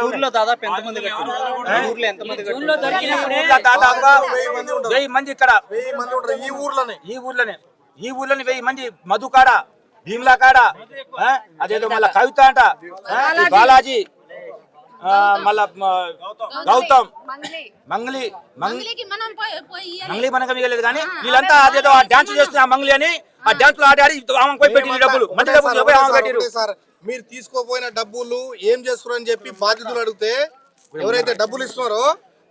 ఊర్లో దాదాపు ఎంతమంది కట్టారు? ఊర్లో ఎంతమంది దాదాపుగా 1000 మంది ఇక్కడ 1000 మంది ఉంటారు ఈ ఊర్లోనే 1000 మంది మధు కాడ భీమ్లా కాడ అదేదో మళ్ళా కవిత అంట బాలాజీ మళ్ళా గౌతమ్ మంగ్లీ మనకు మిగలేదు కానీ వీళ్ళంతా అదేదో డాన్స్ చేస్తున్న మంగ్లీ అని ఆ డాన్స్ ఆడి పోయి పెట్టింది డబ్బులు సార్ మీరు తీసుకోపోయిన డబ్బులు ఏం చేస్తున్నారు అని చెప్పి బాధితులు అడిగితే ఎవరైతే డబ్బులు ఇస్తున్నారో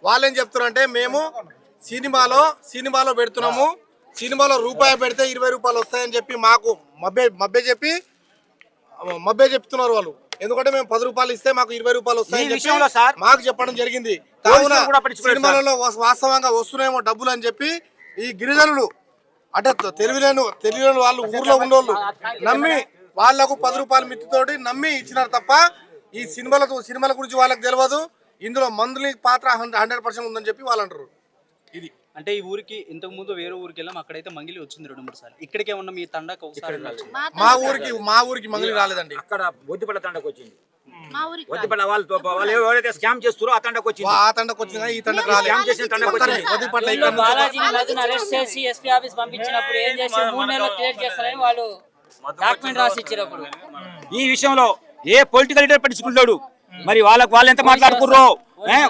వాళ్ళేం చెప్తారంటే మేము సినిమాలో పెడుతున్నాము, సినిమాలో రూపాయి పెడితే 20 రూపాయలు వస్తాయని చెప్పి మాకు మబ్బే చెప్తున్నారు వాళ్ళు. ఎందుకంటే మేము 10 రూపాయలు ఇస్తే మాకు 20 రూపాయలు వస్తాయని చెప్పి మాకు చెప్పడం జరిగింది. కావున సినిమాలలో వాస్తవంగా వస్తున్నాయేమో డబ్బులు అని చెప్పి ఈ గిరిజనులు అంటే తెలివిలేని వాళ్ళు ఊర్లో ఉన్నోళ్ళు నమ్మి వాళ్లకు 10 రూపాయల మిత్తితోటి నమ్మి ఇచ్చినారు తప్ప ఈ సినిమాల గురించి వాళ్ళకి తెలియదు. ఇందులో మందుల పాత్ర 100% ఉందని చెప్పి వాళ్ళు అంటారు. ఇది అంటే ఈ ఊరికి ఇంతకు ముందు వేరే ఊరికి వెళ్ళాం, అక్కడైతే మంగిలి వచ్చింది 2-3 సార్లు. ఇక్కడికే ఉన్న మీ తండకు ఒకసారి మా ఊరికి మంగిలి రాలేదండి. అక్కడ బొద్దిపల్ల తండకు వచ్చింది. బొద్దిపల్ల వాళ్ళు ఎవరైతే స్కామ్ చేస్తారో ఆ తండకు వచ్చింది. ఈ తండకు రాలేదు. బాలాజీని మధుని అరెస్ట్ చేసి ఎస్పీ ఆఫీస్ పంపించినప్పుడు ఏం చేస్తారు? 3 నెలలు క్లియర్ చేస్తారని వాళ్ళు డాక్యుమెంట్ రాసి ఇచ్చినప్పుడు ఈ విషయంలో ఏ పొలిటికల్ లీడర్ పట్టించుకుంటాడు? మరి వాళ్ళు ఎంత మాట్లాడుకుర్రో,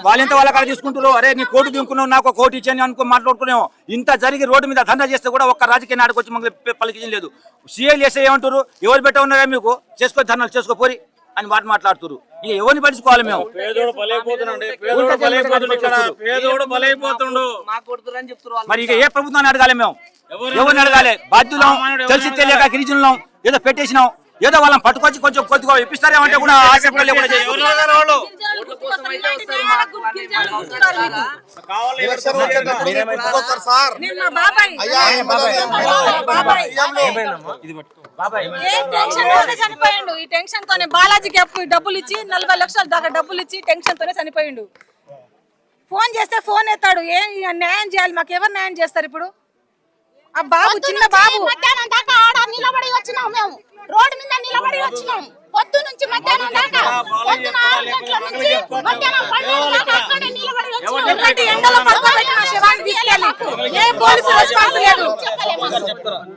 వాళ్ళెంత వాళ్ళ కాడ తీసుకుంటారు. అరే నీ కోర్టు దింకున్నావు, నాకు కోర్టు ఇచ్చాను అనుకో మాట్లాడుకున్నావు. ఇంత జరిగి రోడ్డు మీద ధర్నా చేస్తే కూడా ఒక్క రాజకీయ నాయకుడు వచ్చి మనకి పలికించడం లేదు. సీఎల్ చేస్తే ఏమంటారు? ఎవరు పెట్ట ఉన్నారా మీకు, చేసుకో ధర్నాలు చేసుకోపోరి అని మాట్లాడుతున్నారు. ఇక ఎవరిని పట్టించుకోవాలి మేము? మరి ఇక ఏ ప్రభుత్వాన్ని అడగాలి మేము? ఎవరిని అడగాలి? బాధ్యులం తెలిసి తెలియక గిరిజనులం ఏదో పెట్టేసినాం, ఏదో వాళ్ళని పట్టుకొచ్చి కొంచెం కొద్దిగా ఇప్పిస్తారేమంటే కూడా ఆశ కూడా చనిపోయిండు. ఈ టెన్షన్ తోనే బాలాజీకి డబ్బులు ఇచ్చి 40 లక్షల దాకా డబ్బులు ఇచ్చి టెన్షన్ తోనే చనిపోయిండు. ఫోన్ చేస్తే ఫోన్ ఎత్తాడు. ఏం న్యాయం చేయాలి? మాకు ఎవరు న్యాయం చేస్తారు ఇప్పుడు? ఆ బాబు చిన్న బాబు నిలబడి వచ్చినాం, మేము రోడ్డు మీద నిలబడి వచ్చినాం. పొద్దు నుంచి మధ్యాహ్నం దాకా, పొద్దున 6 గంటల నుంచి మధ్యాహ్నం 12 దాకా అక్కడే నిలబడి వచ్చినాం. ఎండలో పడుకోబెట్టిన శవాన్ని తీసుకెళ్ళి ఏ పోలీసు రెస్పాన్స్ లేదు.